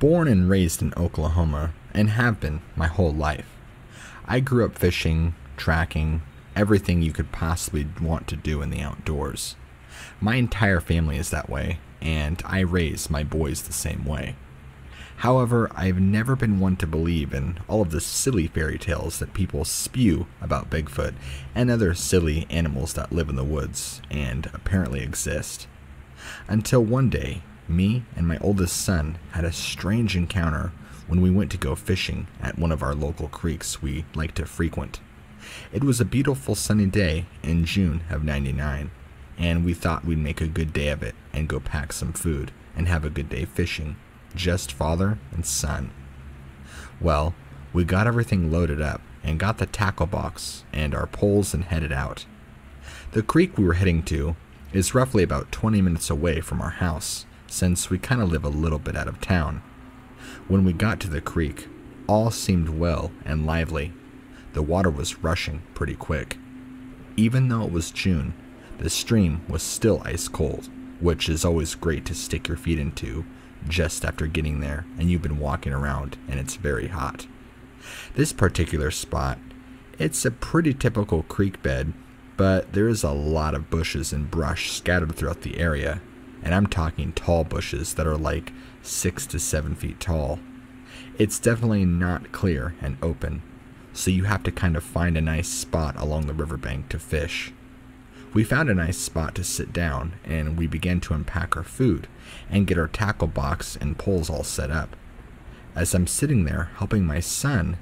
born and raised in Oklahoma and have been my whole life. I grew up fishing, tracking, everything you could possibly want to do in the outdoors. My entire family is that way, and I raise my boys the same way. However, I've never been one to believe in all of the silly fairy tales that people spew about Bigfoot and other silly animals that live in the woods and apparently exist. Until one day, me and my oldest son had a strange encounter when we went to go fishing at one of our local creeks we like to frequent. It was a beautiful sunny day in June of '99, and we thought we'd make a good day of it and go pack some food and have a good day fishing, just father and son. Well, we got everything loaded up and got the tackle box and our poles and headed out. The creek we were heading to is roughly about 20 minutes away from our house, since we kind of live a little bit out of town. When we got to the creek, all seemed well and lively. The water was rushing pretty quick. Even though it was June, the stream was still ice cold, which is always great to stick your feet into just after getting there and you've been walking around and it's very hot. This particular spot, it's a pretty typical creek bed, but there is a lot of bushes and brush scattered throughout the area, and I'm talking tall bushes that are like 6 to 7 feet tall. It's definitely not clear and open, so you have to kind of find a nice spot along the riverbank to fish. We found a nice spot to sit down, and we began to unpack our food and get our tackle box and poles all set up. As I'm sitting there helping my son,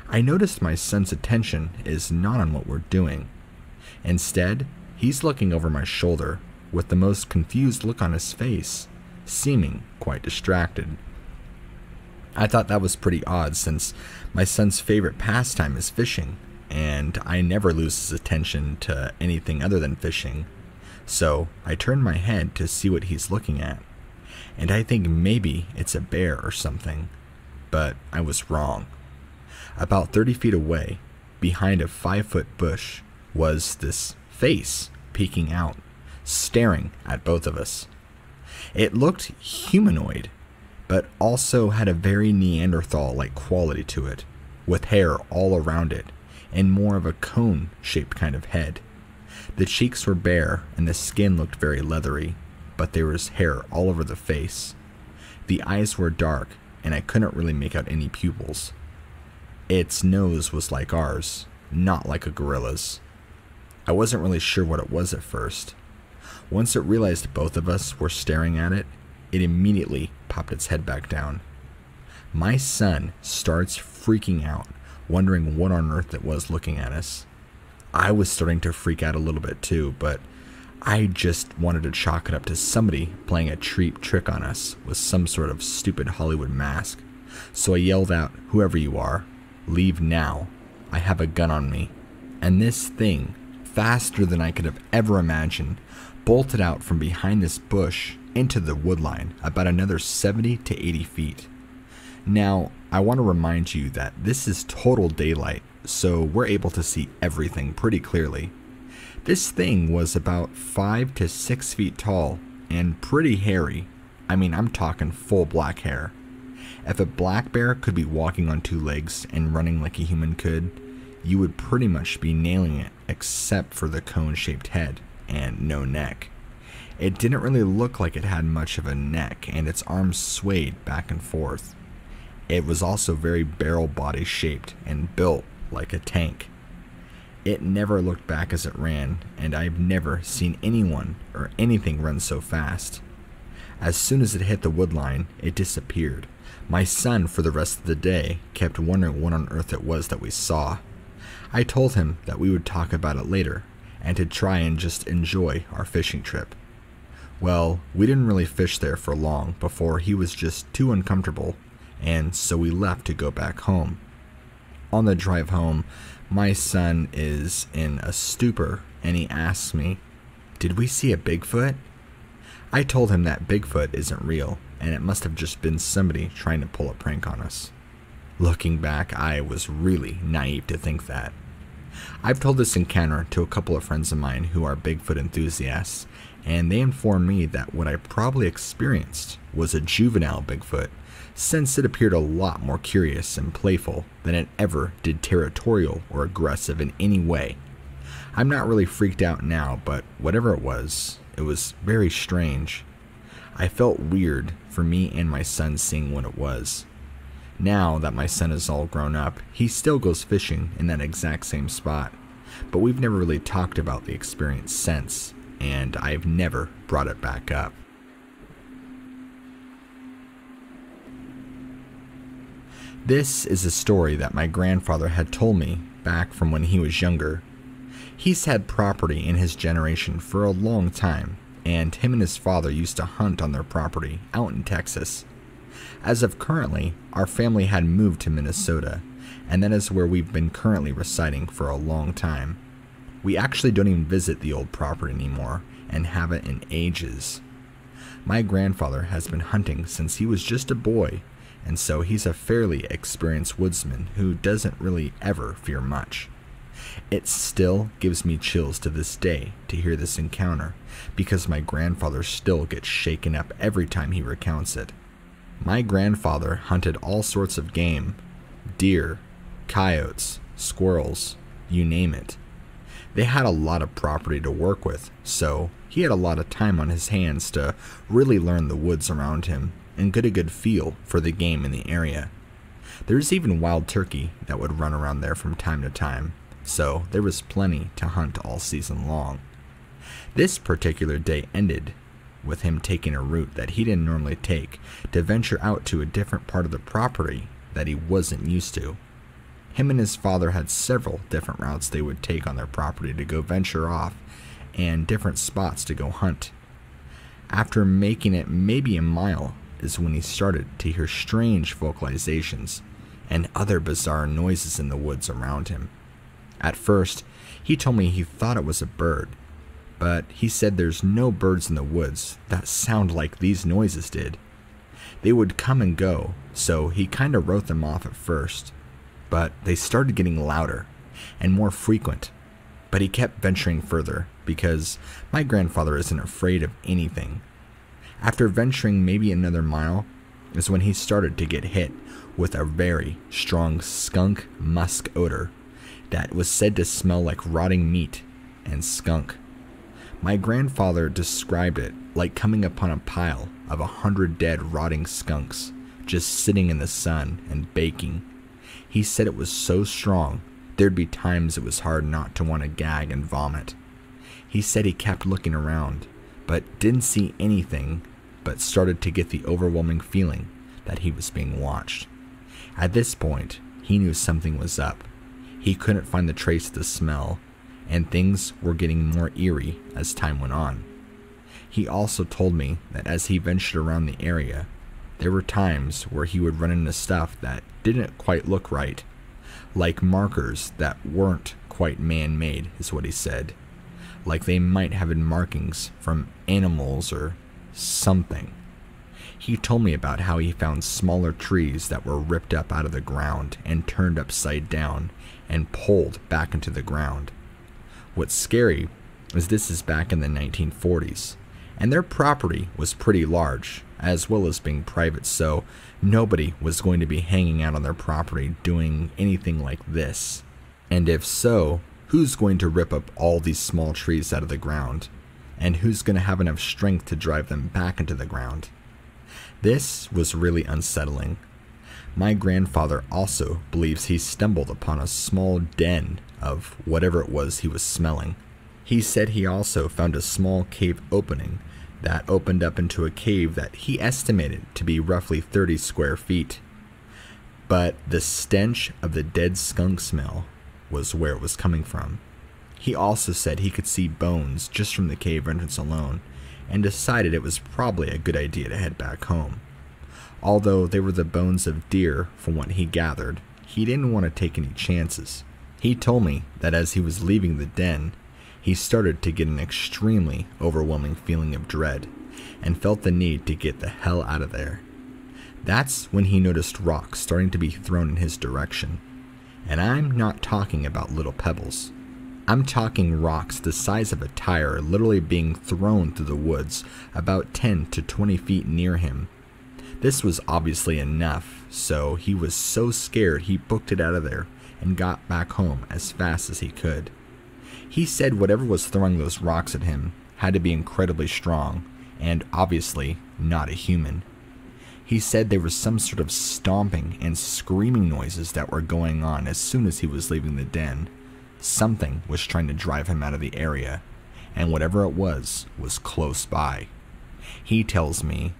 I noticed my son's attention is not on what we're doing. Instead, he's looking over my shoulder with the most confused look on his face, seeming quite distracted. I thought that was pretty odd since my son's favorite pastime is fishing, and I never lose his attention to anything other than fishing. So I turned my head to see what he's looking at, and I think maybe it's a bear or something, but I was wrong. About 30 feet away, behind a 5-foot bush, was this face peeking out, staring at both of us. It looked humanoid, but also had a very Neanderthal-like quality to it, with hair all around it, and more of a cone-shaped kind of head. The cheeks were bare, and the skin looked very leathery, but there was hair all over the face. The eyes were dark, and I couldn't really make out any pupils. Its nose was like ours, not like a gorilla's. I wasn't really sure what it was at first. Once it realized both of us were staring at it, it immediately popped its head back down. My son starts freaking out, wondering what on earth it was looking at us. I was starting to freak out a little bit too, but I just wanted to chalk it up to somebody playing a cheap trick on us with some sort of stupid Hollywood mask. So I yelled out, "Whoever you are, leave now. I have a gun on me." And this thing, faster than I could have ever imagined, bolted out from behind this bush into the woodline about another 70 to 80 feet. Now, I want to remind you that this is total daylight, so we're able to see everything pretty clearly. This thing was about 5 to 6 feet tall and pretty hairy. I mean, I'm talking full black hair. If a black bear could be walking on 2 legs and running like a human could, you would pretty much be nailing it, except for the cone-shaped head and no neck. It didn't really look like it had much of a neck, and its arms swayed back and forth. It was also very barrel body shaped and built like a tank. It never looked back as it ran, and I've never seen anyone or anything run so fast. As soon as it hit the woodline, it disappeared. My son, for the rest of the day, kept wondering what on earth it was that we saw. I told him that we would talk about it later, and to try and just enjoy our fishing trip. Well, we didn't really fish there for long before he was just too uncomfortable, and so we left to go back home. On the drive home, my son is in a stupor, and he asks me, "Did we see a Bigfoot?" I told him that Bigfoot isn't real, and it must have just been somebody trying to pull a prank on us. Looking back, I was really naive to think that. I've told this encounter to a couple of friends of mine who are Bigfoot enthusiasts, and they informed me that what I probably experienced was a juvenile Bigfoot, since it appeared a lot more curious and playful than it ever did territorial or aggressive in any way. I'm not really freaked out now, but whatever it was very strange. I felt weird for me and my son seeing what it was. Now that my son is all grown up, he still goes fishing in that exact same spot, but we've never really talked about the experience since, and I've never brought it back up. This is a story that my grandfather had told me back from when he was younger. He's had property in his generation for a long time, and him and his father used to hunt on their property out in Texas. As of currently, our family had moved to Minnesota, and that is where we've been currently residing for a long time. We actually don't even visit the old property anymore, and haven't in ages. My grandfather has been hunting since he was just a boy, and so he's a fairly experienced woodsman who doesn't really ever fear much. It still gives me chills to this day to hear this encounter, because my grandfather still gets shaken up every time he recounts it. My grandfather hunted all sorts of game: deer, coyotes, squirrels, you name it. They had a lot of property to work with, so he had a lot of time on his hands to really learn the woods around him and get a good feel for the game in the area. There's even wild turkey that would run around there from time to time, so there was plenty to hunt all season long. This particular day ended with him taking a route that he didn't normally take to venture out to a different part of the property that he wasn't used to. Him and his father had several different routes they would take on their property to go venture off, and different spots to go hunt. After making it maybe a mile is when he started to hear strange vocalizations and other bizarre noises in the woods around him. At first, he told me he thought it was a bird, but he said there's no birds in the woods that sound like these noises did. They would come and go, so he kind of wrote them off at first, but they started getting louder and more frequent. But he kept venturing further because my grandfather isn't afraid of anything. After venturing maybe another mile is when he started to get hit with a very strong skunk musk odor that was said to smell like rotting meat and skunk. My grandfather described it like coming upon a pile of 100 dead rotting skunks just sitting in the sun and baking. He said it was so strong there'd be times it was hard not to want to gag and vomit. He said he kept looking around, but didn't see anything, but started to get the overwhelming feeling that he was being watched. At this point, he knew something was up. He couldn't find the trace of the smell, and things were getting more eerie as time went on. He also told me that as he ventured around the area, there were times where he would run into stuff that didn't quite look right, like markers that weren't quite man-made, is what he said. Like they might have been markings from animals or something. He told me about how he found smaller trees that were ripped up out of the ground and turned upside down and pulled back into the ground. What's scary is this is back in the 1940s, and their property was pretty large, as well as being private, so nobody was going to be hanging out on their property doing anything like this. And if so, who's going to rip up all these small trees out of the ground? And who's going to have enough strength to drive them back into the ground? This was really unsettling. My grandfather also believes he stumbled upon a small den of whatever it was he was smelling. He said he also found a small cave opening that opened up into a cave that he estimated to be roughly 30 square feet. But the stench of the dead skunk smell was where it was coming from. He also said he could see bones just from the cave entrance alone, and decided it was probably a good idea to head back home. Although they were the bones of deer from what he gathered, he didn't want to take any chances. He told me that as he was leaving the den, he started to get an extremely overwhelming feeling of dread and felt the need to get the hell out of there. That's when he noticed rocks starting to be thrown in his direction, And I'm not talking about little pebbles. I'm talking rocks the size of a tire literally being thrown through the woods about 10 to 20 feet near him. This was obviously enough, so he was so scared he booked it out of there and got back home as fast as he could. He said whatever was throwing those rocks at him had to be incredibly strong, and obviously not a human. He said there was some sort of stomping and screaming noises that were going on as soon as he was leaving the den. Something was trying to drive him out of the area, and whatever it was close by. He tells me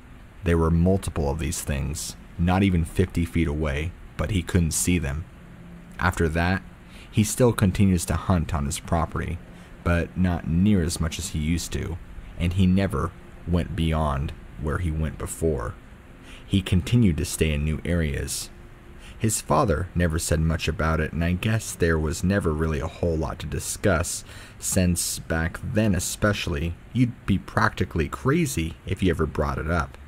there were multiple of these things, not even 50 feet away, but he couldn't see them. After that, he still continues to hunt on his property, but not near as much as he used to, and he never went beyond where he went before. He continued to stay in new areas. His father never said much about it, and I guess there was never really a whole lot to discuss, since back then especially, you'd be practically crazy if you ever brought it up.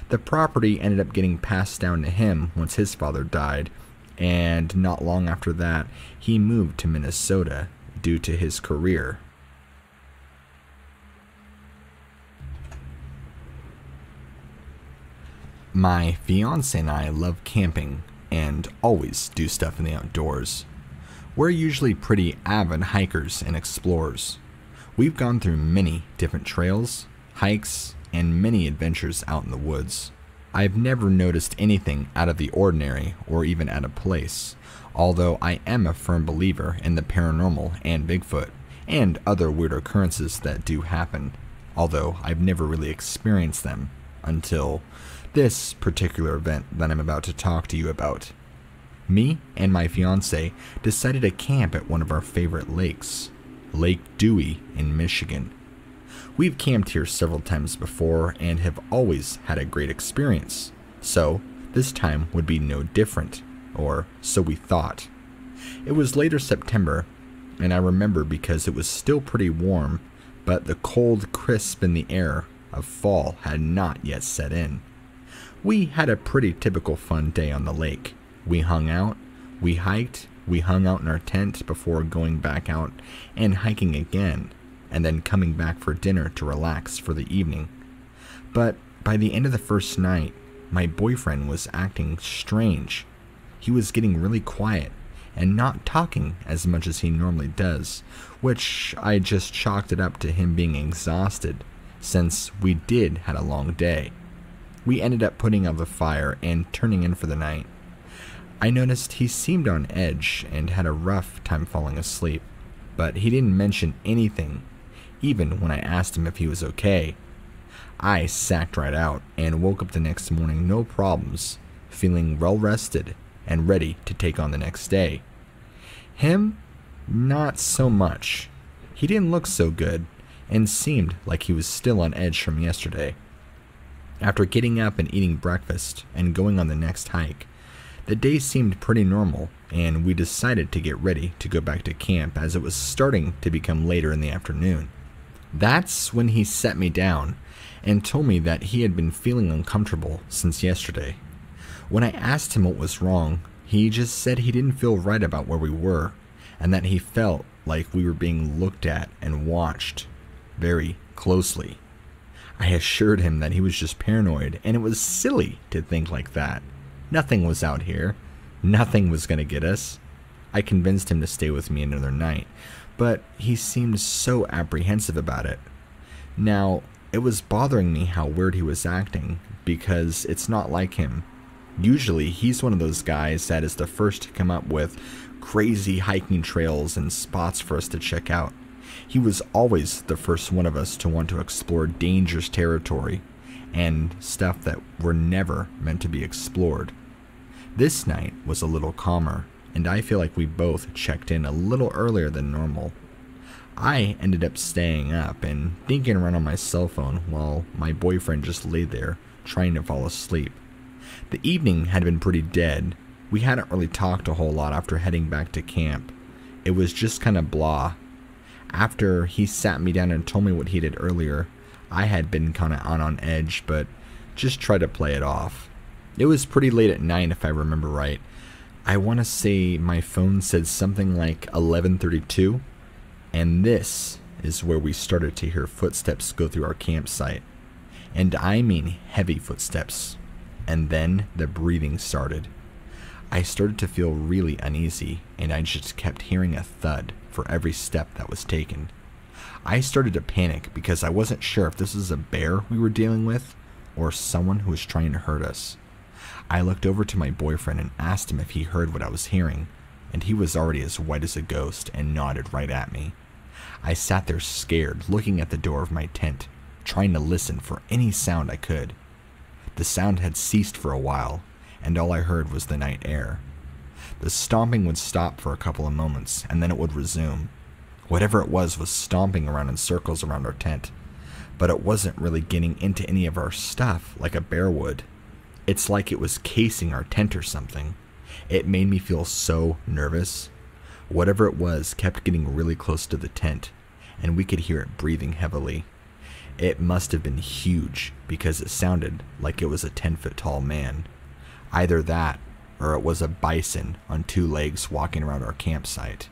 The property ended up getting passed down to him once his father died, and not long after that, he moved to Minnesota due to his career. My fiance and I love camping and always do stuff in the outdoors. We're usually pretty avid hikers and explorers. We've gone through many different trails, hikes, and many adventures out in the woods. I've never noticed anything out of the ordinary or even out of place, although I am a firm believer in the paranormal and Bigfoot, and other weird occurrences that do happen, although I've never really experienced them until this particular event that I'm about to talk to you about. Me and my fiance decided to camp at one of our favorite lakes, Lake Dewey in Michigan. We've camped here several times before and have always had a great experience, so this time would be no different, or so we thought. It was later September, and I remember because it was still pretty warm, but the cold crisp in the air of fall had not yet set in. We had a pretty typical fun day on the lake. We hung out, we hiked, we hung out in our tent before going back out and hiking again, and then coming back for dinner to relax for the evening. But by the end of the first night, my boyfriend was acting strange. He was getting really quiet and not talking as much as he normally does, which I just chalked it up to him being exhausted, since we did had a long day. We ended up putting out the fire and turning in for the night. I noticed he seemed on edge and had a rough time falling asleep, but he didn't mention anything, even when I asked him if he was okay. I sacked right out and woke up the next morning no problems, feeling well rested and ready to take on the next day. Him, not so much. He didn't look so good and seemed like he was still on edge from yesterday. After getting up and eating breakfast and going on the next hike, the day seemed pretty normal, and we decided to get ready to go back to camp as it was starting to become later in the afternoon. That's when he set me down and told me that he had been feeling uncomfortable since yesterday. When I asked him what was wrong, he just said he didn't feel right about where we were, and that he felt like we were being looked at and watched very closely. I assured him that he was just paranoid, and it was silly to think like that. Nothing was out here. Nothing was going to get us. I convinced him to stay with me another night, but he seemed so apprehensive about it. Now, it was bothering me how weird he was acting, because it's not like him. Usually, he's one of those guys that is the first to come up with crazy hiking trails and spots for us to check out. He was always the first one of us to want to explore dangerous territory and stuff that were never meant to be explored. This night was a little calmer, and I feel like we both checked in a little earlier than normal. I ended up staying up and dinking around on my cell phone while my boyfriend just lay there trying to fall asleep. The evening had been pretty dead. We hadn't really talked a whole lot after heading back to camp. It was just kind of blah. After he sat me down and told me what he did earlier, I had been kind of on edge, but just tried to play it off. It was pretty late at night if I remember right, I want to say my phone said something like 11:32, and this is where we started to hear footsteps go through our campsite. And I mean heavy footsteps. And then the breathing started. I started to feel really uneasy, and I just kept hearing a thud for every step that was taken. I started to panic because I wasn't sure if this was a bear we were dealing with or someone who was trying to hurt us. I looked over to my boyfriend and asked him if he heard what I was hearing, and he was already as white as a ghost and nodded right at me. I sat there scared, looking at the door of my tent, trying to listen for any sound I could. The sound had ceased for a while, and all I heard was the night air. The stomping would stop for a couple of moments, and then it would resume. Whatever it was stomping around in circles around our tent, but it wasn't really getting into any of our stuff like a bear would. It's like it was casing our tent or something. It made me feel so nervous. Whatever it was kept getting really close to the tent, and we could hear it breathing heavily. It must have been huge because it sounded like it was a 10-foot tall man. Either that, or it was a bison on 2 legs walking around our campsite.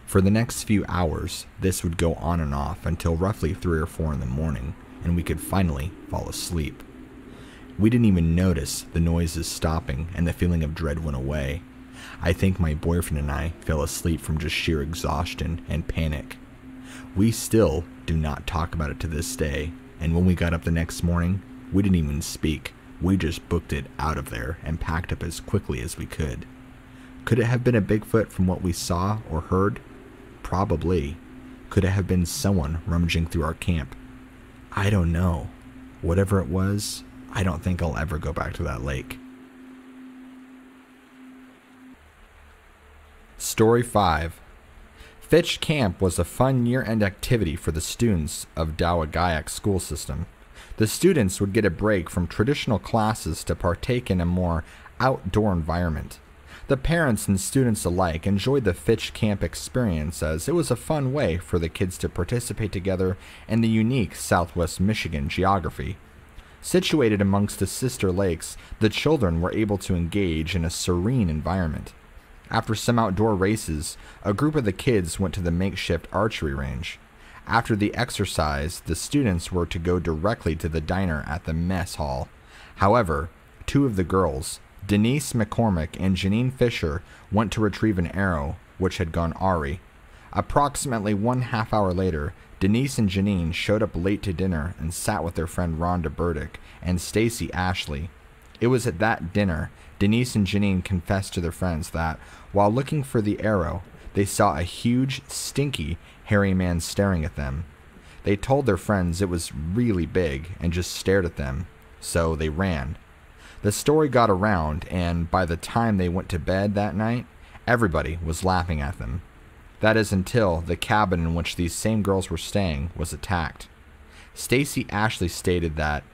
For the next few hours, this would go on and off until roughly 3 or 4 in the morning, and we could finally fall asleep. We didn't even notice the noises stopping, and the feeling of dread went away. I think my boyfriend and I fell asleep from just sheer exhaustion and panic. We still do not talk about it to this day, and when we got up the next morning, we didn't even speak. We just booked it out of there and packed up as quickly as we could. Could it have been a Bigfoot from what we saw or heard? Probably. Could it have been someone rummaging through our camp? I don't know. Whatever it was, I don't think I'll ever go back to that lake. Story 5. Fitch Camp was a fun year-end activity for the students of Dawagayak school system. The students would get a break from traditional classes to partake in a more outdoor environment. The parents and students alike enjoyed the Fitch Camp experience as it was a fun way for the kids to participate together in the unique Southwest Michigan geography. Situated amongst the sister lakes, the children were able to engage in a serene environment. After some outdoor races, a group of the kids went to the makeshift archery range. After the exercise, the students were to go directly to the diner at the mess hall. However, 2 of the girls, Denise McCormick and Janine Fisher, went to retrieve an arrow, which had gone awry. Approximately 1/2 hour later, Denise and Janine showed up late to dinner and sat with their friend Rhonda Burdick and Stacy Ashley. It was at that dinner Denise and Janine confessed to their friends that, while looking for the arrow, they saw a huge, stinky, hairy man staring at them. They told their friends it was really big and just stared at them, so they ran. The story got around, and by the time they went to bed that night, everybody was laughing at them. That is until the cabin in which these same girls were staying was attacked. Stacy Ashley stated that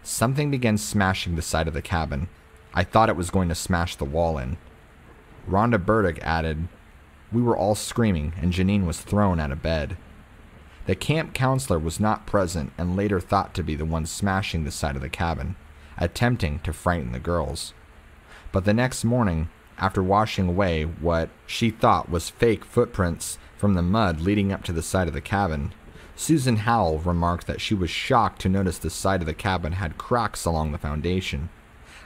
something began smashing the side of the cabin. I thought it was going to smash the wall in. Rhonda Burdick added, "We were all screaming and Janine was thrown out of bed." The camp counselor was not present and later thought to be the one smashing the side of the cabin, attempting to frighten the girls. But the next morning, after washing away what she thought was fake footprints from the mud leading up to the side of the cabin, Susan Howell remarked that she was shocked to notice the side of the cabin had cracks along the foundation.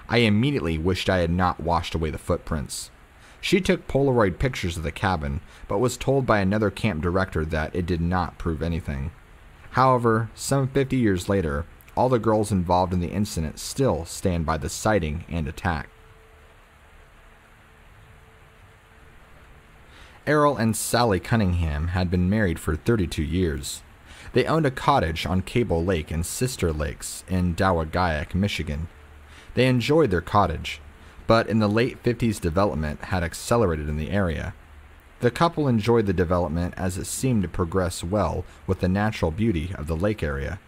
I immediately wished I had not washed away the footprints. She took Polaroid pictures of the cabin, but was told by another camp director that it did not prove anything. However, some 50 years later, all the girls involved in the incident still stand by the sighting and attack. Errol and Sally Cunningham had been married for 32 years. They owned a cottage on Cable Lake and Sister Lakes in Dawagayak, Michigan. They enjoyed their cottage, but in the late 50s development had accelerated in the area. The couple enjoyed the development as it seemed to progress well with the natural beauty of the lake area.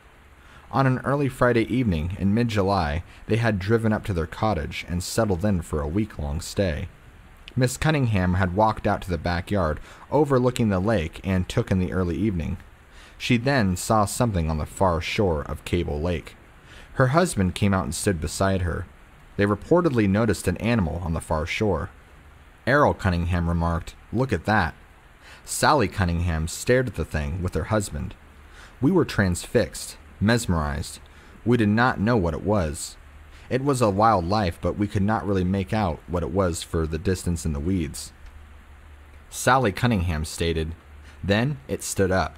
On an early Friday evening in mid-July, they had driven up to their cottage and settled in for a week-long stay. Miss Cunningham had walked out to the backyard overlooking the lake and took in the early evening. She then saw something on the far shore of Cable Lake. Her husband came out and stood beside her. They reportedly noticed an animal on the far shore. Errol Cunningham remarked, "Look at that." Sally Cunningham stared at the thing with her husband. We were transfixed, mesmerized. We did not know what it was. It was a wild life, but we could not really make out what it was for the distance in the weeds. Sally Cunningham stated, "Then it stood up.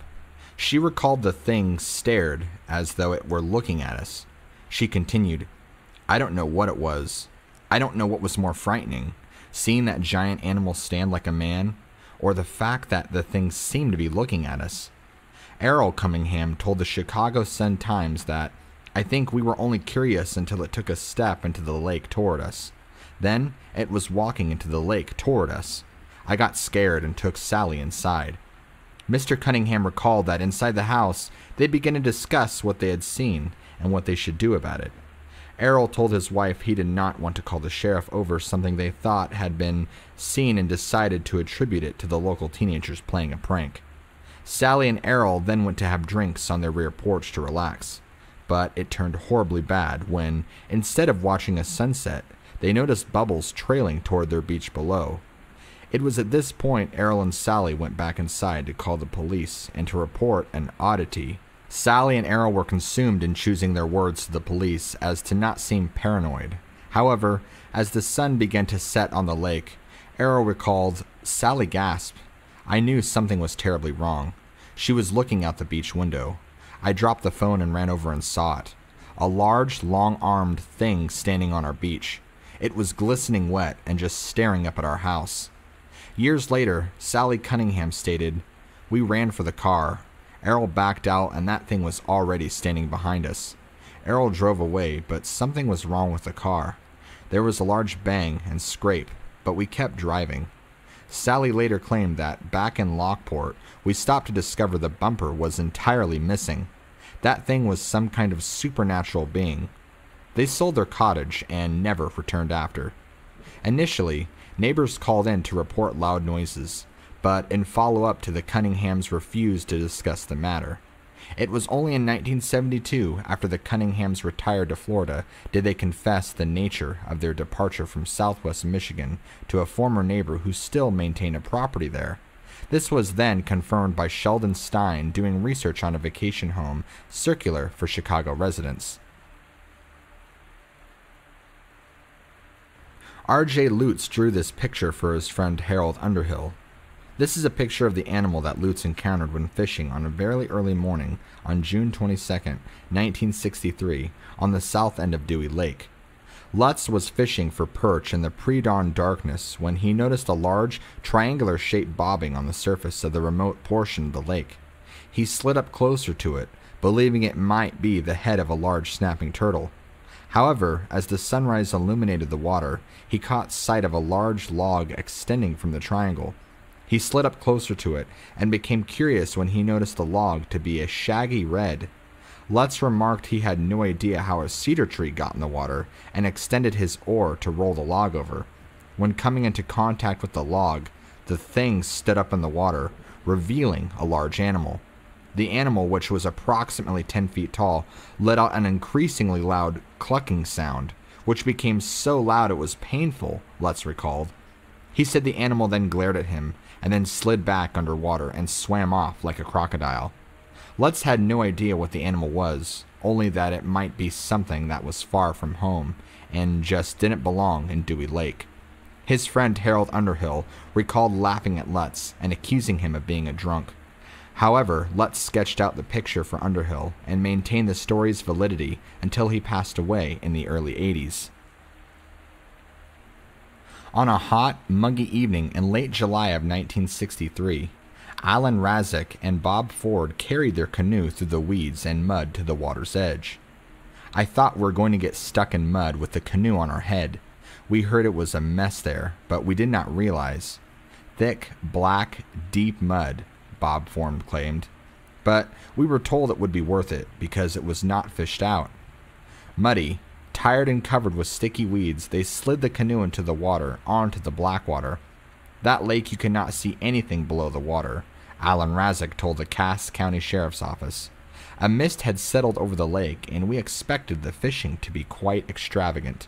She recalled the thing stared as though it were looking at us. She continued, I don't know what it was. I don't know what was more frightening, seeing that giant animal stand like a man, or the fact that the thing seemed to be looking at us." Errol Cunningham told the Chicago Sun-Times that, "I think we were only curious until it took a step into the lake toward us. Then it was walking into the lake toward us. I got scared and took Sally inside." Mr. Cunningham recalled that inside the house, they began to discuss what they had seen and what they should do about it. Errol told his wife he did not want to call the sheriff over something they thought had been seen and decided to attribute it to the local teenagers playing a prank. Sally and Errol then went to have drinks on their rear porch to relax, but it turned horribly bad when, instead of watching a sunset, they noticed bubbles trailing toward their beach below. It was at this point Errol and Sally went back inside to call the police and to report an oddity. Sally and Errol were consumed in choosing their words to the police as to not seem paranoid. However, as the sun began to set on the lake, Errol recalled, "Sally gasped. I knew something was terribly wrong. She was looking out the beach window. I dropped the phone and ran over and saw it. A large, long-armed thing standing on our beach. It was glistening wet and just staring up at our house." Years later, Sally Cunningham stated, "We ran for the car. Errol backed out and that thing was already standing behind us. Errol drove away, but something was wrong with the car. There was a large bang and scrape, but we kept driving." Sally later claimed that back in Lockport, we stopped to discover the bumper was entirely missing. That thing was some kind of supernatural being. They sold their cottage and never returned after. Initially, neighbors called in to report loud noises, but in follow-up to the Cunninghams refused to discuss the matter. It was only in 1972, after the Cunninghams retired to Florida, did they confess the nature of their departure from southwest Michigan to a former neighbor who still maintained a property there. This was then confirmed by Sheldon Stein doing research on a vacation home circular for Chicago residents. R.J. Lutz drew this picture for his friend Harold Underhill. This is a picture of the animal that Lutz encountered when fishing on a very early morning on June 22, 1963, on the south end of Dewey Lake. Lutz was fishing for perch in the pre-dawn darkness when he noticed a large, triangular shape bobbing on the surface of the remote portion of the lake. He slid up closer to it, believing it might be the head of a large snapping turtle. However, as the sunrise illuminated the water, he caught sight of a large log extending from the triangle. He slid up closer to it and became curious when he noticed the log to be a shaggy red. Lutz remarked he had no idea how a cedar tree got in the water and extended his oar to roll the log over. When coming into contact with the log, the thing stood up in the water, revealing a large animal. The animal, which was approximately 10 feet tall, let out an increasingly loud clucking sound, which became so loud it was painful, Lutz recalled. He said the animal then glared at him, and then slid back underwater and swam off like a crocodile. Lutz had no idea what the animal was, only that it might be something that was far from home, and just didn't belong in Dewey Lake. His friend Harold Underhill recalled laughing at Lutz and accusing him of being a drunk. However, Lutz sketched out the picture for Underhill and maintained the story's validity until he passed away in the early 80s. On a hot, muggy evening in late July of 1963, Alan Razek and Bob Ford carried their canoe through the weeds and mud to the water's edge. "I thought we were going to get stuck in mud with the canoe on our head. We heard it was a mess there, but we did not realize. Thick, black, deep mud," Bob Ford claimed. "But we were told it would be worth it because it was not fished out." Muddy, tired and covered with sticky weeds, they slid the canoe into the water, onto the black water. "That lake you cannot see anything below the water," Alan Razek told the Cass County Sheriff's Office. "A mist had settled over the lake, and we expected the fishing to be quite extravagant.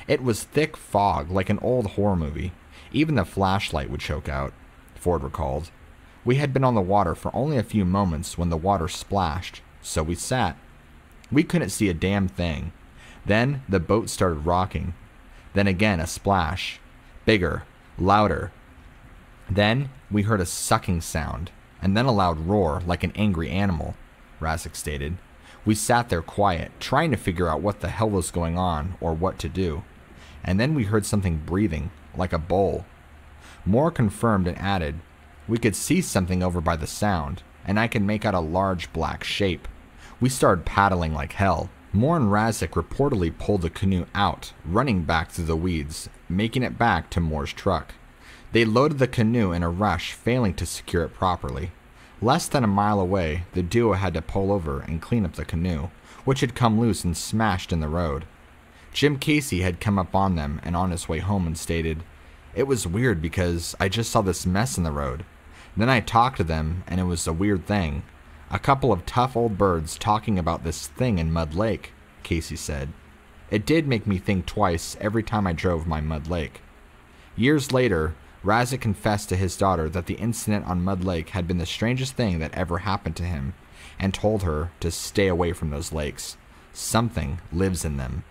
It was thick fog like an old horror movie. Even the flashlight would choke out, Ford recalled. We had been on the water for only a few moments when the water splashed, so we sat. We couldn't see a damn thing. Then the boat started rocking. Then again a splash. Bigger, louder. Then we heard a sucking sound, and then a loud roar like an angry animal, Razik stated. We sat there quiet, trying to figure out what the hell was going on or what to do. And then we heard something breathing, like a bull. Moore confirmed and added, we could see something over by the sound, and I could make out a large black shape. We started paddling like hell. Moore and Razik reportedly pulled the canoe out, running back through the weeds, making it back to Moore's truck. They loaded the canoe in a rush, failing to secure it properly. Less than a mile away, the duo had to pull over and clean up the canoe, which had come loose and smashed in the road. Jim Casey had come up on them and on his way home and stated, it was weird because I just saw this mess in the road. Then I talked to them, and it was a weird thing. A couple of tough old birds talking about this thing in Mud Lake, Casey said. It did make me think twice every time I drove my Mud Lake. Years later, Razik confessed to his daughter that the incident on Mud Lake had been the strangest thing that ever happened to him, and told her to stay away from those lakes. Something lives in them.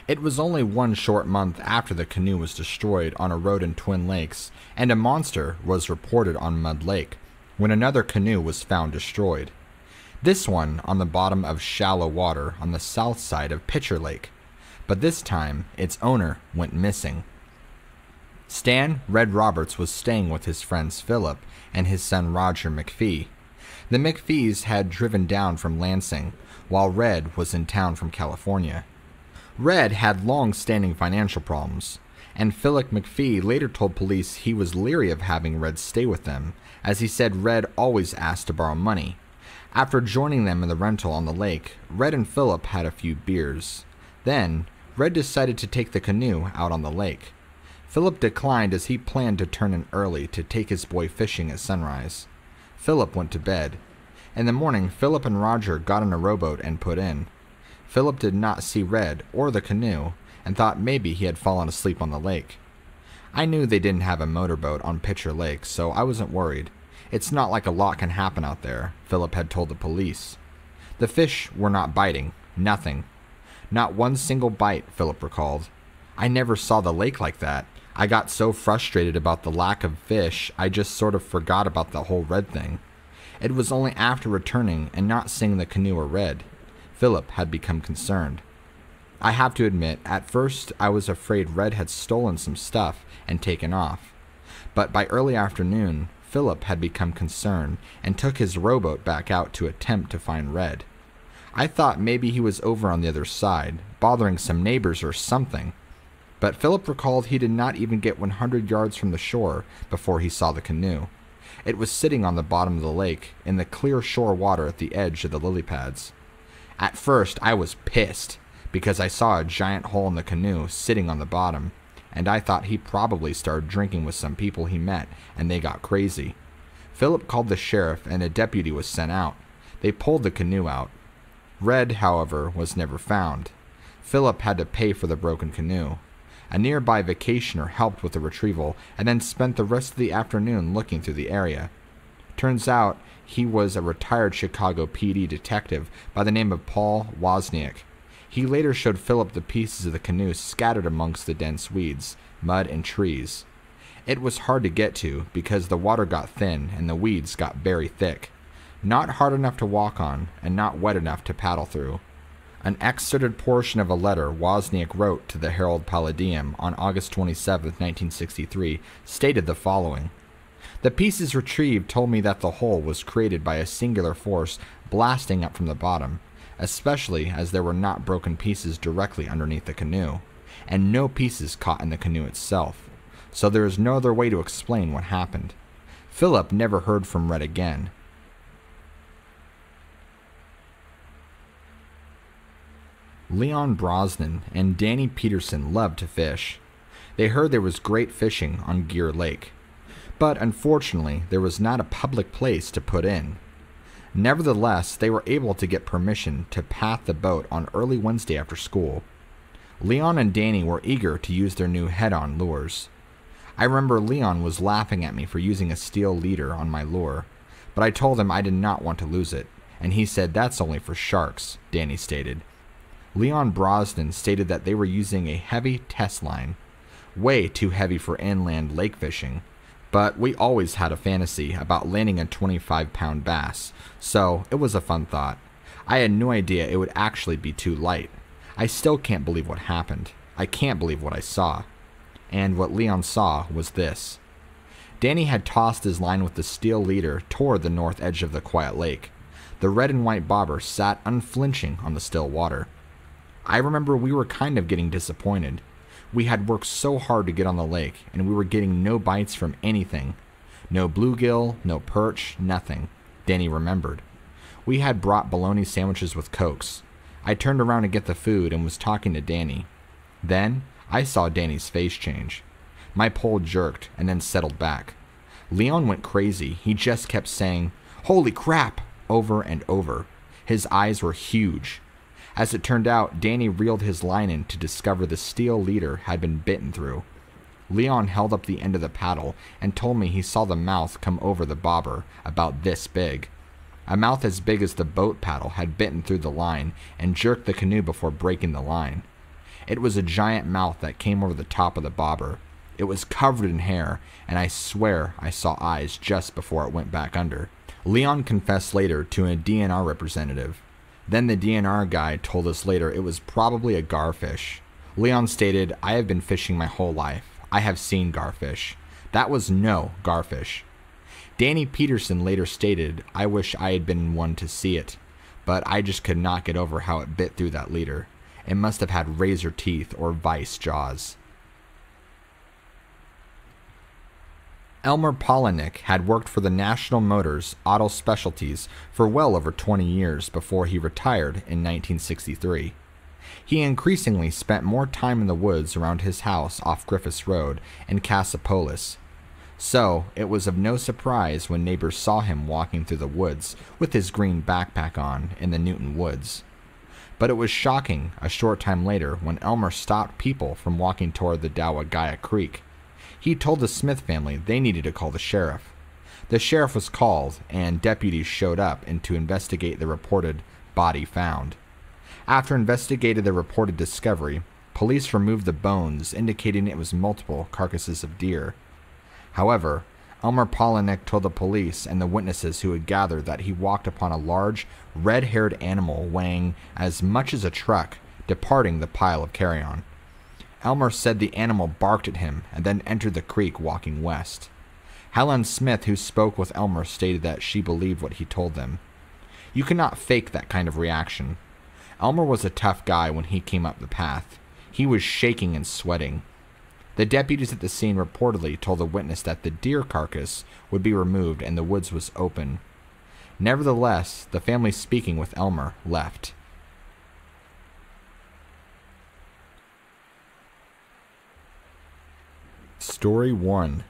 It was only one short month after the canoe was destroyed on a road in Twin Lakes, and a monster was reported on Mud Lake, when another canoe was found destroyed. This one on the bottom of shallow water on the south side of Pitcher Lake, but this time its owner went missing. Stan Red Roberts was staying with his friends Philip and his son Roger McPhee. The McPhees had driven down from Lansing, while Red was in town from California. Red had long-standing financial problems, and Philip McPhee later told police he was leery of having Red stay with them, as he said Red always asked to borrow money. After joining them in the rental on the lake, Red and Philip had a few beers. Then, Red decided to take the canoe out on the lake. Philip declined as he planned to turn in early to take his boy fishing at sunrise. Philip went to bed. In the morning, Philip and Roger got in a rowboat and put in. Philip did not see Red or the canoe and thought maybe he had fallen asleep on the lake. I knew they didn't have a motorboat on Pitcher Lake, so I wasn't worried. It's not like a lot can happen out there, Philip had told the police. The fish were not biting, nothing. Not one single bite, Philip recalled. I never saw the lake like that. I got so frustrated about the lack of fish, I just sort of forgot about the whole Red thing. It was only after returning and not seeing the canoe or Red Philip had become concerned. I have to admit, at first I was afraid Red had stolen some stuff and taken off. But by early afternoon, Philip had become concerned and took his rowboat back out to attempt to find Red. I thought maybe he was over on the other side, bothering some neighbors or something. But Philip recalled he did not even get 100 yards from the shore before he saw the canoe. It was sitting on the bottom of the lake, in the clear shore water at the edge of the lily pads. At first, I was pissed, because I saw a giant hole in the canoe sitting on the bottom, and I thought he probably started drinking with some people he met, and they got crazy. Philip called the sheriff, and a deputy was sent out. They pulled the canoe out. Red, however, was never found. Philip had to pay for the broken canoe. A nearby vacationer helped with the retrieval, and then spent the rest of the afternoon looking through the area. Turns out, he was a retired Chicago PD detective by the name of Paul Wozniak. He later showed Philip the pieces of the canoe scattered amongst the dense weeds, mud, and trees. It was hard to get to because the water got thin and the weeds got very thick. Not hard enough to walk on, and not wet enough to paddle through. An excerpted portion of a letter Wozniak wrote to the Herald Palladium on August 27, 1963, stated the following. The pieces retrieved told me that the hole was created by a singular force blasting up from the bottom, especially as there were not broken pieces directly underneath the canoe, and no pieces caught in the canoe itself, so there is no other way to explain what happened. Philip never heard from Red again. Leon Brosnan and Danny Peterson loved to fish. They heard there was great fishing on Gear Lake. But unfortunately, there was not a public place to put in. Nevertheless, they were able to get permission to path the boat on early Wednesday after school. Leon and Danny were eager to use their new head-on lures. I remember Leon was laughing at me for using a steel leader on my lure, but I told him I did not want to lose it, and he said that's only for sharks, Danny stated. Leon Brosnan stated that they were using a heavy test line, way too heavy for inland lake fishing, but we always had a fantasy about landing a 25-pound bass, so it was a fun thought. I had no idea it would actually be too light. I still can't believe what happened. I can't believe what I saw. And what Leon saw was this. Danny had tossed his line with the steel leader toward the north edge of the quiet lake. The red and white bobber sat unflinching on the still water. I remember we were kind of getting disappointed. We had worked so hard to get on the lake, and we were getting no bites from anything. No bluegill, no perch, nothing, Danny remembered. We had brought bologna sandwiches with Cokes. I turned around to get the food and was talking to Danny. Then, I saw Danny's face change. My pole jerked and then settled back. Leon went crazy. He just kept saying, "Holy crap!" over and over. His eyes were huge. As it turned out, Danny reeled his line in to discover the steel leader had been bitten through. Leon held up the end of the paddle and told me he saw the mouth come over the bobber, about this big. A mouth as big as the boat paddle had bitten through the line and jerked the canoe before breaking the line. It was a giant mouth that came over the top of the bobber. It was covered in hair, and I swear I saw eyes just before it went back under. Leon confessed later to a DNR representative. Then the DNR guy told us later it was probably a garfish. Leon stated, "I have been fishing my whole life. I have seen garfish. That was no garfish." Danny Peterson later stated, "I wish I had been one to see it, but I just could not get over how it bit through that leader. It must have had razor teeth or vice jaws." Elmer Polinick had worked for the National Motors Auto Specialties for well over 20 years before he retired in 1963. He increasingly spent more time in the woods around his house off Griffiths Road in Cassopolis. So, it was of no surprise when neighbors saw him walking through the woods with his green backpack on in the Newton Woods. But it was shocking a short time later when Elmer stopped people from walking toward the Dawagaya Creek. He told the Smith family they needed to call the sheriff. The sheriff was called, and deputies showed up to investigate the reported body found. After investigating the reported discovery, police removed the bones, indicating it was multiple carcasses of deer. However, Elmer Polinick told the police and the witnesses who had gathered that he walked upon a large, red-haired animal weighing as much as a truck, departing the pile of carrion. Elmer said the animal barked at him and then entered the creek walking west. Helen Smith, who spoke with Elmer, stated that she believed what he told them. You cannot fake that kind of reaction. Elmer was a tough guy when he came up the path. He was shaking and sweating. The deputies at the scene reportedly told the witness that the deer carcass would be removed and the woods was open. Nevertheless, the family speaking with Elmer left. Story 1.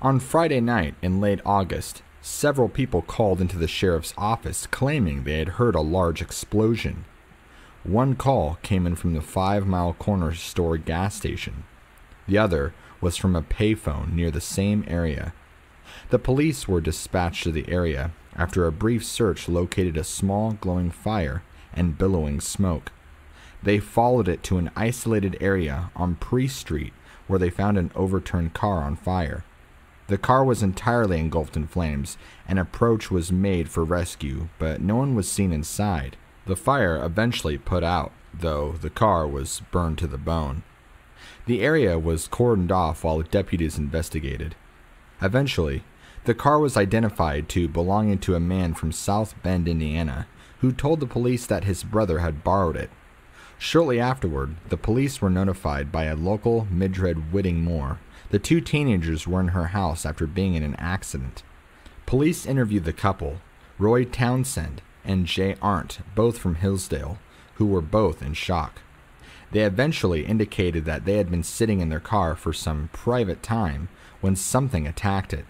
On Friday night in late August, several people called into the sheriff's office claiming they had heard a large explosion. One call came in from the 5 Mile Corner Store gas station. The other was from a payphone near the same area. The police were dispatched to the area after a brief search located a small glowing fire and billowing smoke. They followed it to an isolated area on Priest Street where they found an overturned car on fire. The car was entirely engulfed in flames. An approach was made for rescue, but no one was seen inside. The fire eventually put out, though the car was burned to the bone. The area was cordoned off while deputies investigated. Eventually, the car was identified to belonging to a man from South Bend, Indiana, who told the police that his brother had borrowed it. Shortly afterward, the police were notified by a local Mildred Whitting Moore. The 2 teenagers were in her house after being in an accident. Police interviewed the couple, Roy Townsend and Jay Arndt, both from Hillsdale, who were both in shock. They eventually indicated that they had been sitting in their car for some private time when something attacked it.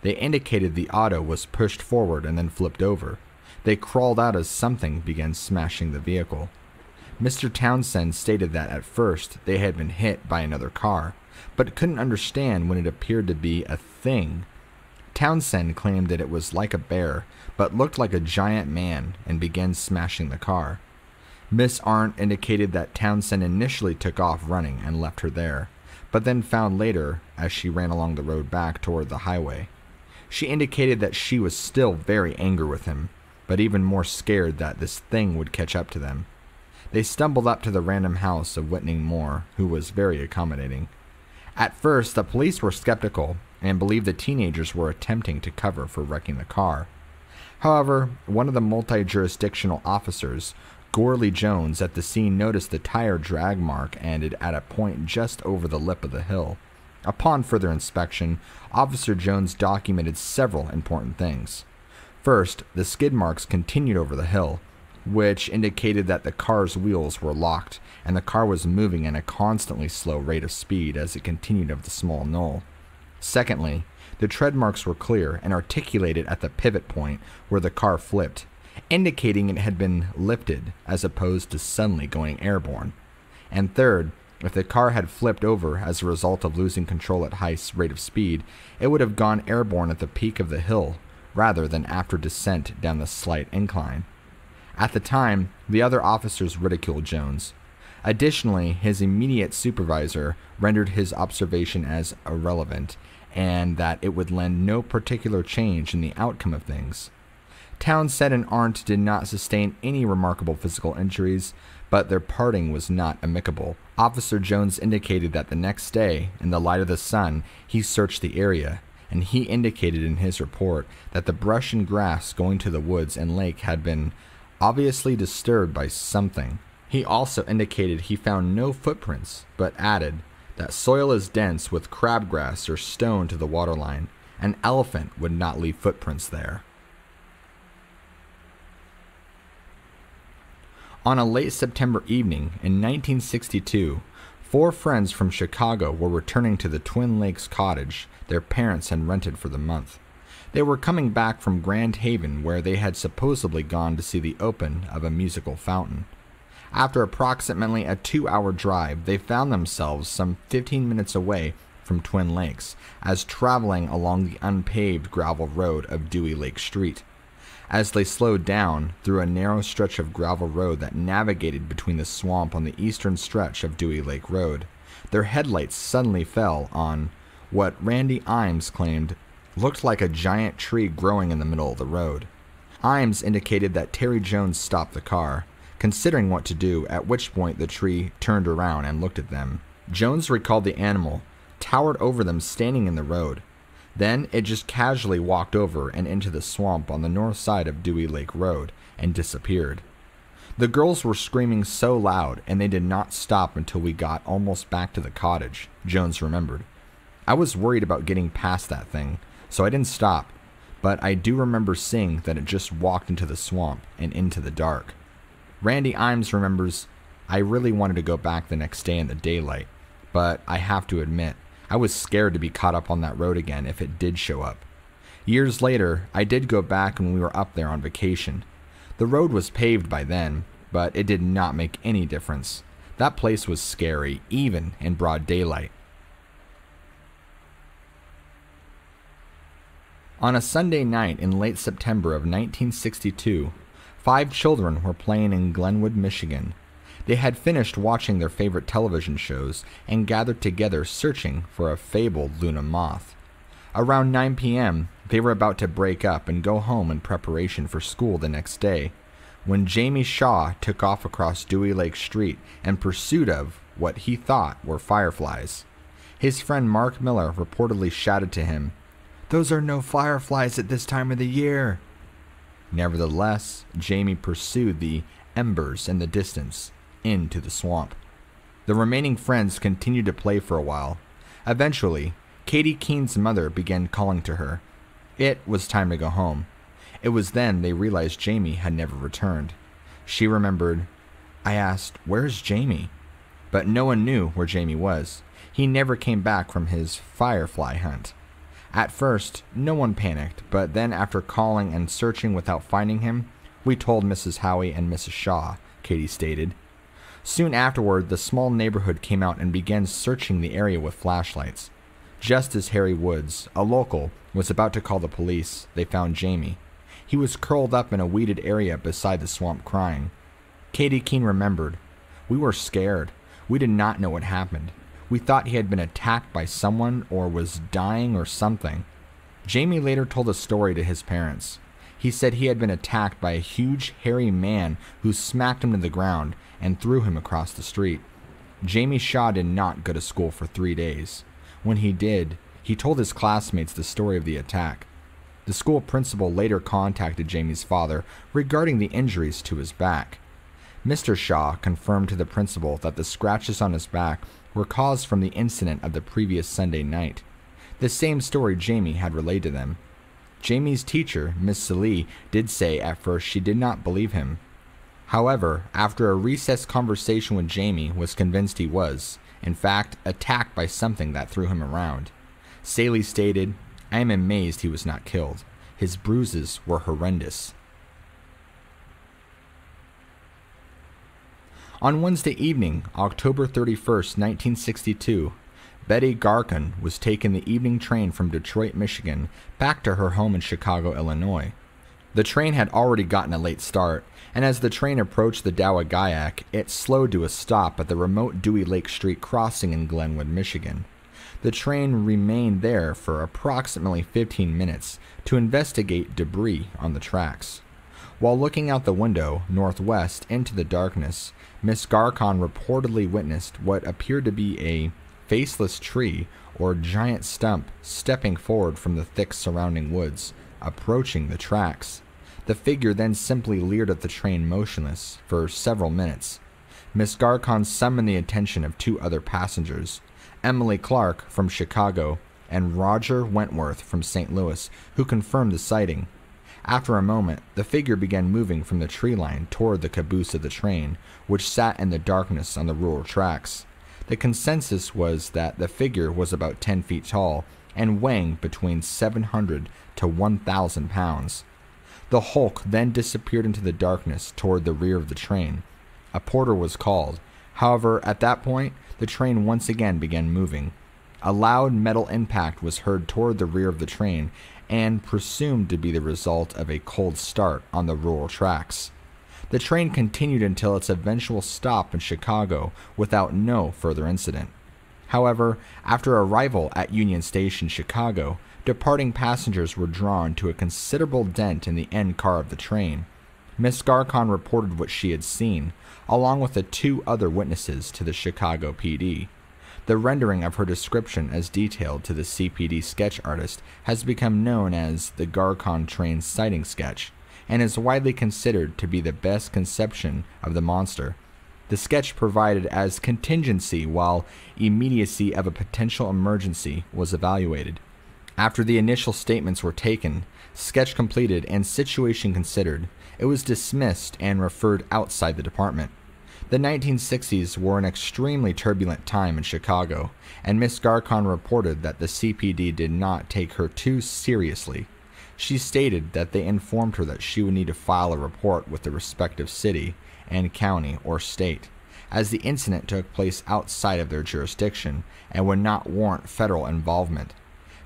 They indicated the auto was pushed forward and then flipped over. They crawled out as something began smashing the vehicle. Mr. Townsend stated that at first they had been hit by another car, but couldn't understand when it appeared to be a thing. Townsend claimed that it was like a bear, but looked like a giant man, and began smashing the car. Miss Arndt indicated that Townsend initially took off running and left her there, but then found later as she ran along the road back toward the highway. She indicated that she was still very angry with him, but even more scared that this thing would catch up to them. They stumbled up to the random house of Whitney Moore, who was very accommodating. At first, the police were skeptical and believed the teenagers were attempting to cover for wrecking the car. However, one of the multi-jurisdictional officers, Gorley Jones, at the scene noticed the tire drag mark ended at a point just over the lip of the hill. Upon further inspection, Officer Jones documented several important things. First, the skid marks continued over the hill, which indicated that the car's wheels were locked and the car was moving at a constantly slow rate of speed as it continued up the small knoll. Secondly, the tread marks were clear and articulated at the pivot point where the car flipped, indicating it had been lifted as opposed to suddenly going airborne. And third, if the car had flipped over as a result of losing control at high rate of speed, it would have gone airborne at the peak of the hill rather than after descent down the slight incline. At the time, the other officers ridiculed Jones. Additionally, his immediate supervisor rendered his observation as irrelevant and that it would lend no particular change in the outcome of things. Townsend and Arndt did not sustain any remarkable physical injuries, but their parting was not amicable. Officer Jones indicated that the next day, in the light of the sun, he searched the area, and he indicated in his report that the brush and grass going to the woods and lake had been obviously disturbed by something. He also indicated he found no footprints, but added that soil is dense with crabgrass or stone to the waterline. An elephant would not leave footprints there. On a late September evening in 1962, 4 friends from Chicago were returning to the Twin Lakes cottage their parents had rented for the month. They were coming back from Grand Haven, where they had supposedly gone to see the open of a musical fountain. After approximately a 2-hour drive, they found themselves some 15 minutes away from Twin Lakes, as traveling along the unpaved gravel road of Dewey Lake Street. As they slowed down through a narrow stretch of gravel road that navigated between the swamp on the eastern stretch of Dewey Lake Road, their headlights suddenly fell on what Randy Imes claimed looked like a giant tree growing in the middle of the road. Imes indicated that Terry Jones stopped the car, considering what to do, at which point the tree turned around and looked at them. Jones recalled the animal towered over them standing in the road. Then it just casually walked over and into the swamp on the north side of Dewey Lake Road and disappeared. The girls were screaming so loud, and they did not stop until we got almost back to the cottage, Jones remembered. I was worried about getting past that thing, so I didn't stop, but I do remember seeing that it just walked into the swamp and into the dark. Randy Imes remembers, I really wanted to go back the next day in the daylight, but I have to admit, I was scared to be caught up on that road again if it did show up. Years later, I did go back when we were up there on vacation. The road was paved by then, but it did not make any difference. That place was scary, even in broad daylight. On a Sunday night in late September of 1962, 5 children were playing in Glenwood, Michigan. They had finished watching their favorite television shows and gathered together searching for a fabled Luna moth. Around 9 p.m., they were about to break up and go home in preparation for school the next day, when Jamie Shaw took off across Dewey Lake Street in pursuit of what he thought were fireflies. His friend Mark Miller reportedly shouted to him, "Those are no fireflies at this time of the year." Nevertheless, Jamie pursued the embers in the distance into the swamp. The remaining friends continued to play for a while. Eventually, Katie Keene's mother began calling to her. It was time to go home. It was then they realized Jamie had never returned. She remembered, "I asked, 'Where's Jamie?' But no one knew where Jamie was. He never came back from his firefly hunt." At first, no one panicked, but then after calling and searching without finding him, we told Mrs. Howie and Mrs. Shaw, Katie stated. Soon afterward, the small neighborhood came out and began searching the area with flashlights. Just as Harry Woods, a local, was about to call the police, they found Jamie. He was curled up in a weeded area beside the swamp crying. Katie Keene remembered. We were scared. We did not know what happened. We thought he had been attacked by someone or was dying or something. Jamie later told a story to his parents. He said he had been attacked by a huge, hairy man who smacked him to the ground and threw him across the street. Jamie Shaw did not go to school for 3 days. When he did, he told his classmates the story of the attack. The school principal later contacted Jamie's father regarding the injuries to his back. Mr. Shaw confirmed to the principal that the scratches on his back were caused from the incident of the previous Sunday night, the same story Jamie had relayed to them. Jamie's teacher, Miss Salee, did say at first she did not believe him. However, after a recess conversation with Jamie, was convinced he was, in fact, attacked by something that threw him around. Salee stated, "I am amazed he was not killed. His bruises were horrendous." On Wednesday evening, October 31st, 1962, Betty Garcon was taking the evening train from Detroit, Michigan, back to her home in Chicago, Illinois. The train had already gotten a late start, and as the train approached the Dowagayak, it slowed to a stop at the remote Dewey Lake Street crossing in Glenwood, Michigan. The train remained there for approximately 15 minutes to investigate debris on the tracks. While looking out the window, northwest, into the darkness, Miss Garcon reportedly witnessed what appeared to be a faceless tree or giant stump stepping forward from the thick surrounding woods, approaching the tracks. The figure then simply leered at the train motionless for several minutes. Miss Garcon summoned the attention of 2 other passengers, Emily Clark from Chicago and Roger Wentworth from St. Louis, who confirmed the sighting. After a moment, the figure began moving from the tree line toward the caboose of the train, which sat in the darkness on the rural tracks. The consensus was that the figure was about 10 feet tall and weighing between 700 to 1,000 pounds. The hulk then disappeared into the darkness toward the rear of the train. A porter was called. However, at that point, the train once again began moving. A loud metal impact was heard toward the rear of the train and presumed to be the result of a cold start on the rural tracks. The train continued until its eventual stop in Chicago without no further incident. However, after arrival at Union Station, Chicago, departing passengers were drawn to a considerable dent in the end car of the train. Miss Garcon reported what she had seen, along with the 2 other witnesses, to the Chicago PD. The rendering of her description as detailed to the CPD sketch artist has become known as the Garcon train sighting sketch, and is widely considered to be the best conception of the monster. The sketch provided as contingency while immediacy of a potential emergency was evaluated. After the initial statements were taken, sketch completed, and situation considered, it was dismissed and referred outside the department. The 1960s were an extremely turbulent time in Chicago, and Miss Garcon reported that the CPD did not take her too seriously. She stated that they informed her that she would need to file a report with the respective city and county or state, as the incident took place outside of their jurisdiction and would not warrant federal involvement.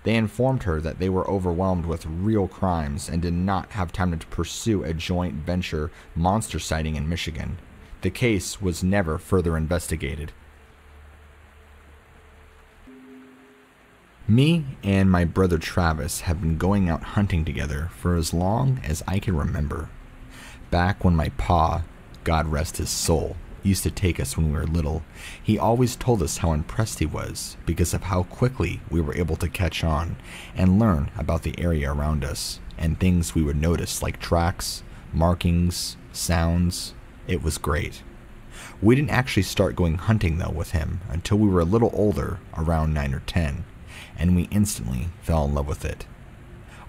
They informed her that they were overwhelmed with real crimes and did not have time to pursue a joint venture monster sighting in Michigan. The case was never further investigated. Me and my brother Travis have been going out hunting together for as long as I can remember. Back when my pa, God rest his soul, used to take us when we were little, he always told us how impressed he was because of how quickly we were able to catch on and learn about the area around us and things we would notice like tracks, markings, sounds. It was great. We didn't actually start going hunting though with him until we were a little older, around 9 or 10, and we instantly fell in love with it.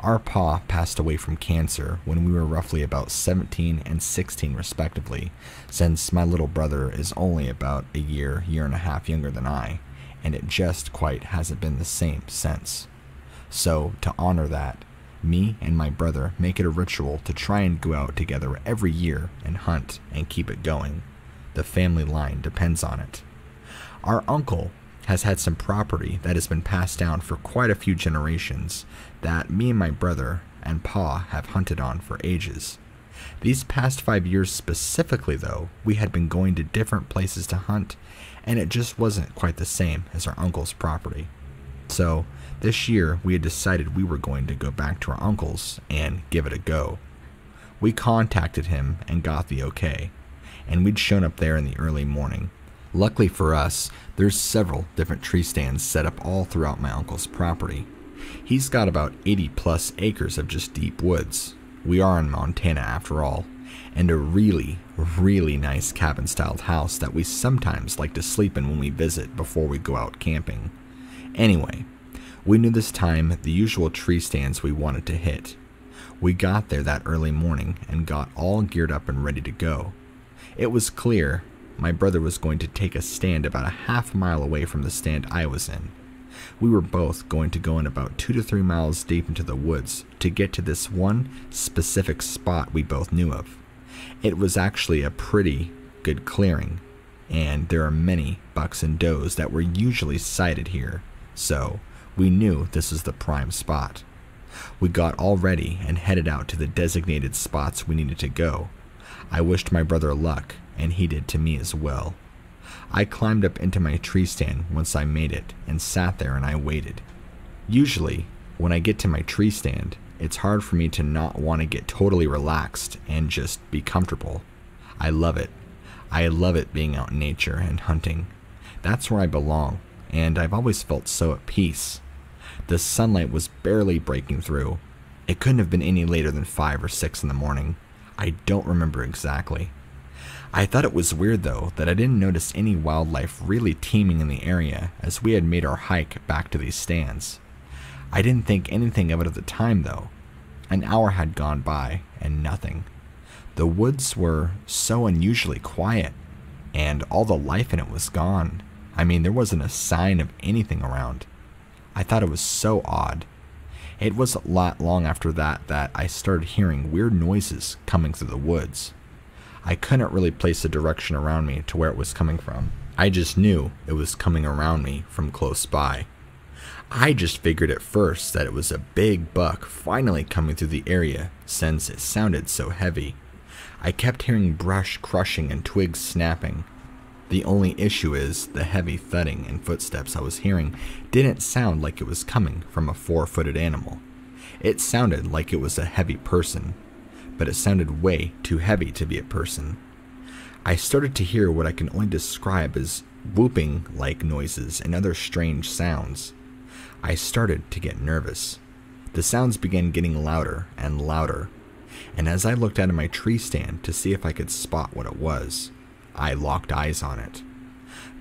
Our pa passed away from cancer when we were roughly about 17 and 16 respectively, since my little brother is only about a year and a half younger than I, and it just quite hasn't been the same since. So, to honor that, me and my brother make it a ritual to try and go out together every year and hunt and keep it going. The family line depends on it. Our uncle has had some property that has been passed down for quite a few generations that me and my brother and Pa have hunted on for ages. These past 5 years specifically, though, we had been going to different places to hunt, and it just wasn't quite the same as our uncle's property. So, this year we had decided we were going to go back to our uncle's and give it a go. We contacted him and got the okay, and we'd shown up there in the early morning. Luckily for us, there's several different tree stands set up all throughout my uncle's property. He's got about 80 plus acres of just deep woods. We are in Montana after all, and a really, really nice cabin-styled house that we sometimes like to sleep in when we visit before we go out camping. Anyway, we knew this time the usual tree stands we wanted to hit. We got there that early morning and got all geared up and ready to go. It was clear my brother was going to take a stand about a half mile away from the stand I was in. We were both going to go in about 2 to 3 miles deep into the woods to get to this one specific spot we both knew of. It was actually a pretty good clearing, and there are many bucks and does that were usually sighted here, so we knew this was the prime spot. We got all ready and headed out to the designated spots we needed to go. I wished my brother luck, and he did to me as well. I climbed up into my tree stand once I made it and sat there and I waited. Usually, when I get to my tree stand, it's hard for me to not want to get totally relaxed and just be comfortable. I love it. I love it being out in nature and hunting. That's where I belong, and I've always felt so at peace. The sunlight was barely breaking through. It couldn't have been any later than 5 or 6 in the morning. I don't remember exactly. I thought it was weird though that I didn't notice any wildlife really teeming in the area as we had made our hike back to these stands. I didn't think anything of it at the time though. An hour had gone by and nothing. The woods were so unusually quiet, and all the life in it was gone. I mean, there wasn't a sign of anything around. I thought it was so odd. It wasn't long after that I started hearing weird noises coming through the woods. I couldn't really place a direction around me to where it was coming from. I just knew it was coming around me from close by. I just figured at first that it was a big buck finally coming through the area since it sounded so heavy. I kept hearing brush crushing and twigs snapping. The only issue is the heavy thudding and footsteps I was hearing didn't sound like it was coming from a 4-footed animal. It sounded like it was a heavy person, but it sounded way too heavy to be a person. I started to hear what I can only describe as whooping-like noises and other strange sounds. I started to get nervous. The sounds began getting louder and louder, and as I looked out of my tree stand to see if I could spot what it was, I locked eyes on it.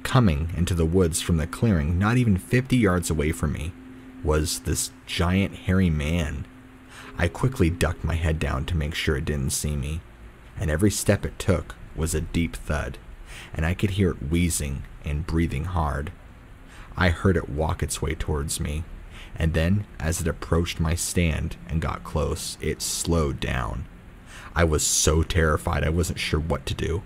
Coming into the woods from the clearing not even 50 yards away from me was this giant hairy man. I quickly ducked my head down to make sure it didn't see me, and every step it took was a deep thud, and I could hear it wheezing and breathing hard. I heard it walk its way towards me, and then as it approached my stand and got close, it slowed down. I was so terrified I wasn't sure what to do.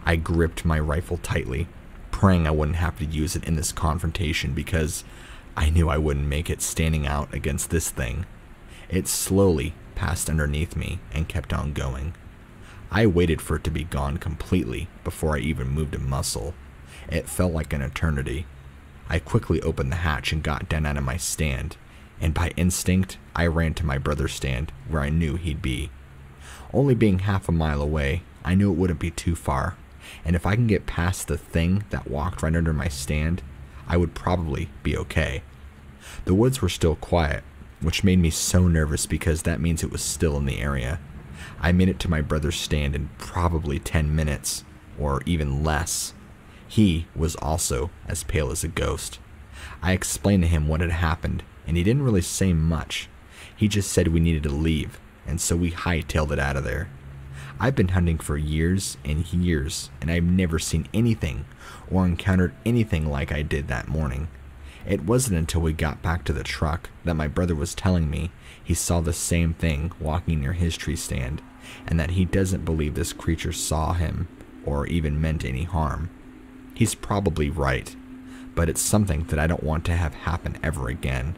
I gripped my rifle tightly, praying I wouldn't have to use it in this confrontation because I knew I wouldn't make it standing out against this thing. It slowly passed underneath me and kept on going. I waited for it to be gone completely before I even moved a muscle. It felt like an eternity. I quickly opened the hatch and got down out of my stand, and by instinct, I ran to my brother's stand where I knew he'd be. Only being half a mile away, I knew it wouldn't be too far, and if I can get past the thing that walked right under my stand, I would probably be okay. The woods were still quiet, which made me so nervous because that means it was still in the area. I made it to my brother's stand in probably 10 minutes, or even less. He was also as pale as a ghost. I explained to him what had happened, and he didn't really say much. He just said we needed to leave, and so we hightailed it out of there. I've been hunting for years and years, and I've never seen anything or encountered anything like I did that morning. It wasn't until we got back to the truck that my brother was telling me he saw the same thing walking near his tree stand, and that he doesn't believe this creature saw him or even meant any harm. He's probably right, but it's something that I don't want to have happen ever again.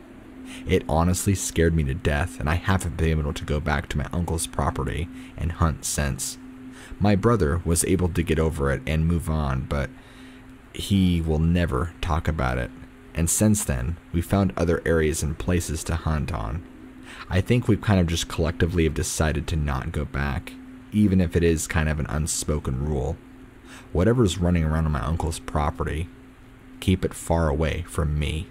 It honestly scared me to death, and I haven't been able to go back to my uncle's property and hunt since. My brother was able to get over it and move on, but he will never talk about it. And since then, we found other areas and places to hunt on. I think we've kind of just collectively have decided to not go back, even if it is kind of an unspoken rule. Whatever's running around on my uncle's property, keep it far away from me.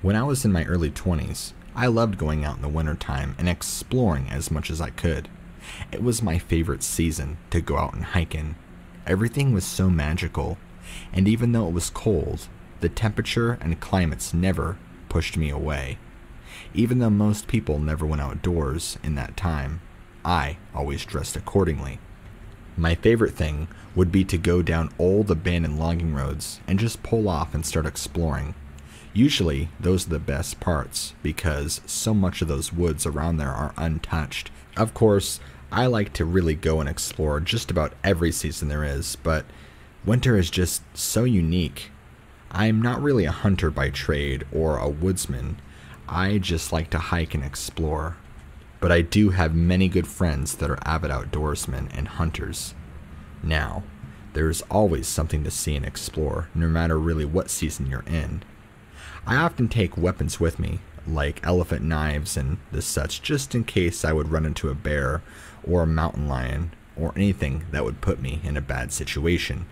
When I was in my early 20s, I loved going out in the wintertime and exploring as much as I could. It was my favorite season to go out and hike in. Everything was so magical, and even though it was cold, the temperature and climates never pushed me away. Even though most people never went outdoors in that time, I always dressed accordingly. My favorite thing would be to go down old abandoned logging roads and just pull off and start exploring. Usually, those are the best parts because so much of those woods around there are untouched. Of course, I like to really go and explore just about every season there is, but winter is just so unique. I'm not really a hunter by trade or a woodsman. I just like to hike and explore. But I do have many good friends that are avid outdoorsmen and hunters. Now, there's always something to see and explore, no matter really what season you're in. I often take weapons with me, like elephant knives and the such, just in case I would run into a bear or a mountain lion or anything that would put me in a bad situation.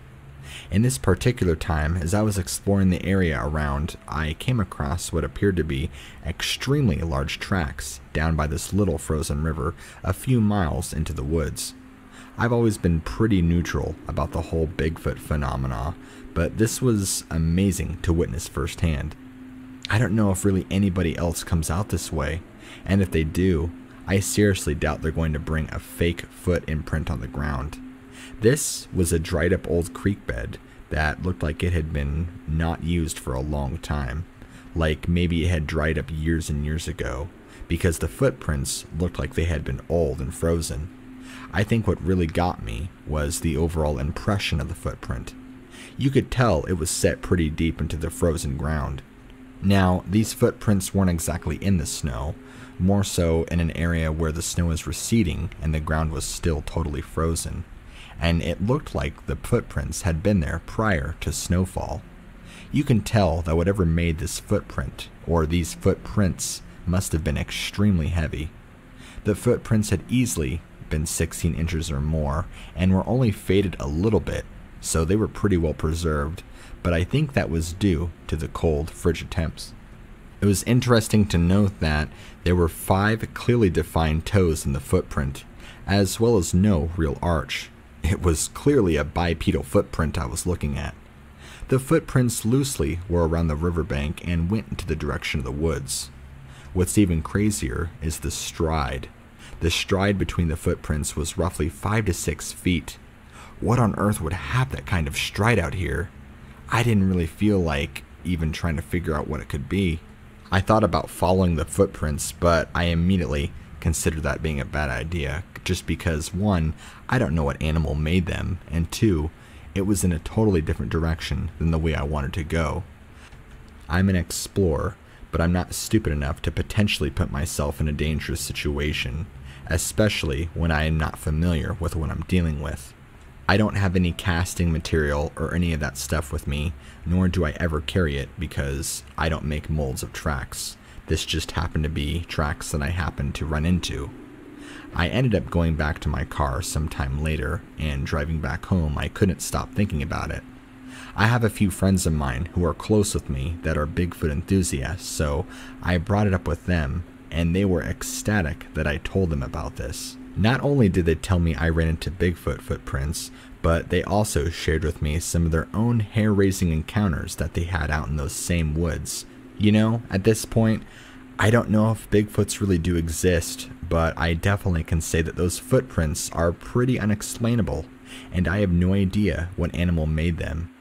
In this particular time, as I was exploring the area around, I came across what appeared to be extremely large tracks down by this little frozen river a few miles into the woods. I've always been pretty neutral about the whole Bigfoot phenomena, but this was amazing to witness firsthand. I don't know if really anybody else comes out this way, and if they do, I seriously doubt they're going to bring a fake foot imprint on the ground. This was a dried up old creek bed that looked like it had been not used for a long time, like maybe it had dried up years and years ago, because the footprints looked like they had been old and frozen. I think what really got me was the overall impression of the footprint. You could tell it was set pretty deep into the frozen ground. Now, these footprints weren't exactly in the snow, more so in an area where the snow was receding and the ground was still totally frozen, and it looked like the footprints had been there prior to snowfall. You can tell that whatever made this footprint, or these footprints, must have been extremely heavy. The footprints had easily been 16 inches or more, and were only faded a little bit, so they were pretty well preserved, but I think that was due to the cold, frigid temps. It was interesting to note that there were 5 clearly defined toes in the footprint, as well as no real arch. It was clearly a bipedal footprint I was looking at. The footprints loosely were around the riverbank and went into the direction of the woods. What's even crazier is the stride. The stride between the footprints was roughly 5 to 6 feet. What on earth would have that kind of stride out here? I didn't really feel like even trying to figure out what it could be. I thought about following the footprints, but I immediately considered that being a bad idea, just because 1, I don't know what animal made them, and 2, it was in a totally different direction than the way I wanted to go. I'm an explorer, but I'm not stupid enough to potentially put myself in a dangerous situation, especially when I am not familiar with what I'm dealing with. I don't have any casting material or any of that stuff with me, nor do I ever carry it because I don't make molds of tracks. This just happened to be tracks that I happened to run into. I ended up going back to my car sometime later, and driving back home I couldn't stop thinking about it. I have a few friends of mine who are close with me that are Bigfoot enthusiasts, so I brought it up with them, and they were ecstatic that I told them about this. Not only did they tell me I ran into Bigfoot footprints, but they also shared with me some of their own hair-raising encounters that they had out in those same woods. You know, at this point, I don't know if Bigfoots really do exist, but I definitely can say that those footprints are pretty unexplainable, and I have no idea what animal made them.